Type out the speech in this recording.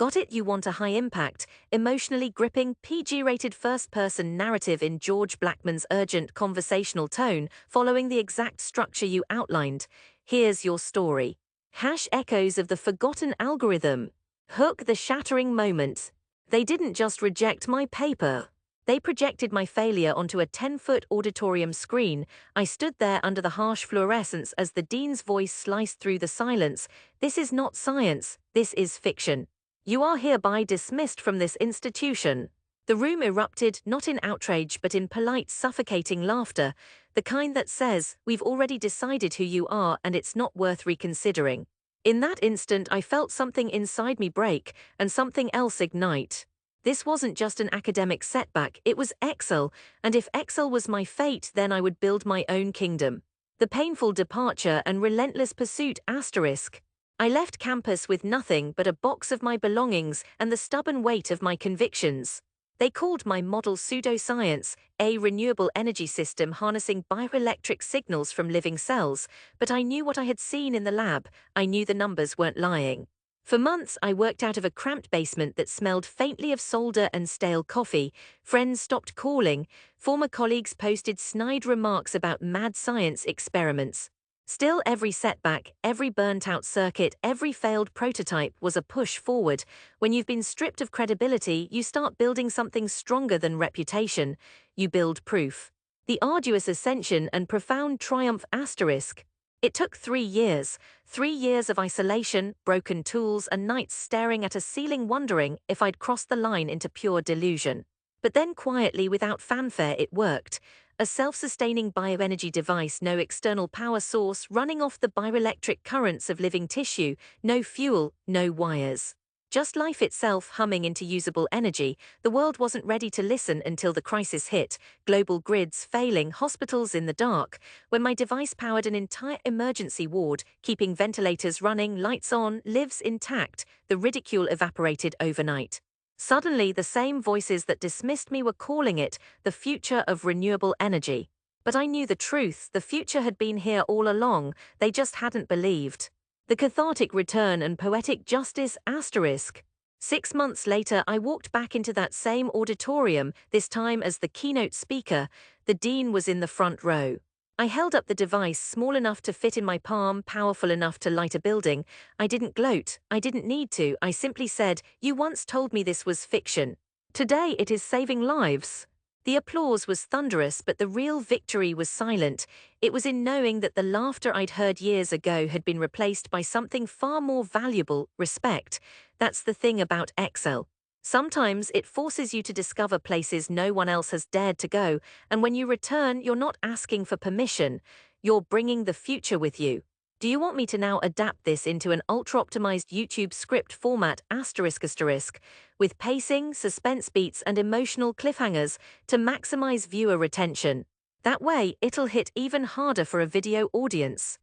Got it? You want a high-impact, emotionally gripping, PG-rated first-person narrative in George Blackman's urgent conversational tone, following the exact structure you outlined. Here's your story. Hash echoes of the forgotten algorithm. Hook the shattering moment. They didn't just reject my paper. They projected my failure onto a 10-foot auditorium screen. I stood there under the harsh fluorescence as the dean's voice sliced through the silence. This is not science, this is fiction. You are hereby dismissed from this institution. The room erupted, not in outrage but in polite, suffocating laughter, the kind that says, we've already decided who you are and it's not worth reconsidering. In that instant I felt something inside me break, and something else ignite. This wasn't just an academic setback, it was exile, and if exile was my fate, then I would build my own kingdom. The painful departure and relentless pursuit asterisk. I left campus with nothing but a box of my belongings and the stubborn weight of my convictions. They called my model pseudo-science, a renewable energy system harnessing bioelectric signals from living cells, but I knew what I had seen in the lab. I knew the numbers weren't lying. For months, I worked out of a cramped basement that smelled faintly of solder and stale coffee. Friends stopped calling. Former colleagues posted snide remarks about mad science experiments. Still, every setback, every burnt-out circuit, every failed prototype was a push forward. When you've been stripped of credibility, you start building something stronger than reputation. You build proof. The arduous ascension and profound triumph asterisk. It took 3 years. 3 years of isolation, broken tools, and nights staring at a ceiling wondering if I'd crossed the line into pure delusion. But then quietly, without fanfare, it worked. A self-sustaining bioenergy device, no external power source, running off the bioelectric currents of living tissue, no fuel, no wires. Just life itself humming into usable energy. The world wasn't ready to listen until the crisis hit, global grids failing, hospitals in the dark. When my device powered an entire emergency ward, keeping ventilators running, lights on, lives intact, the ridicule evaporated overnight. Suddenly, the same voices that dismissed me were calling it the future of renewable energy. But I knew the truth, the future had been here all along, they just hadn't believed. The cathartic return and poetic justice asterisk. 6 months later, I walked back into that same auditorium, this time as the keynote speaker. The dean was in the front row. I held up the device, small enough to fit in my palm, powerful enough to light a building. I didn't gloat, I didn't need to, I simply said, "You once told me this was fiction. Today it is saving lives." The applause was thunderous, but the real victory was silent. It was in knowing that the laughter I'd heard years ago had been replaced by something far more valuable: respect. That's the thing about exile. Sometimes it forces you to discover places no one else has dared to go, and when you return, you're not asking for permission, you're bringing the future with you. Do you want me to now adapt this into an ultra-optimized YouTube script format asterisk, with pacing, suspense beats, and emotional cliffhangers to maximize viewer retention? That way, it'll hit even harder for a video audience.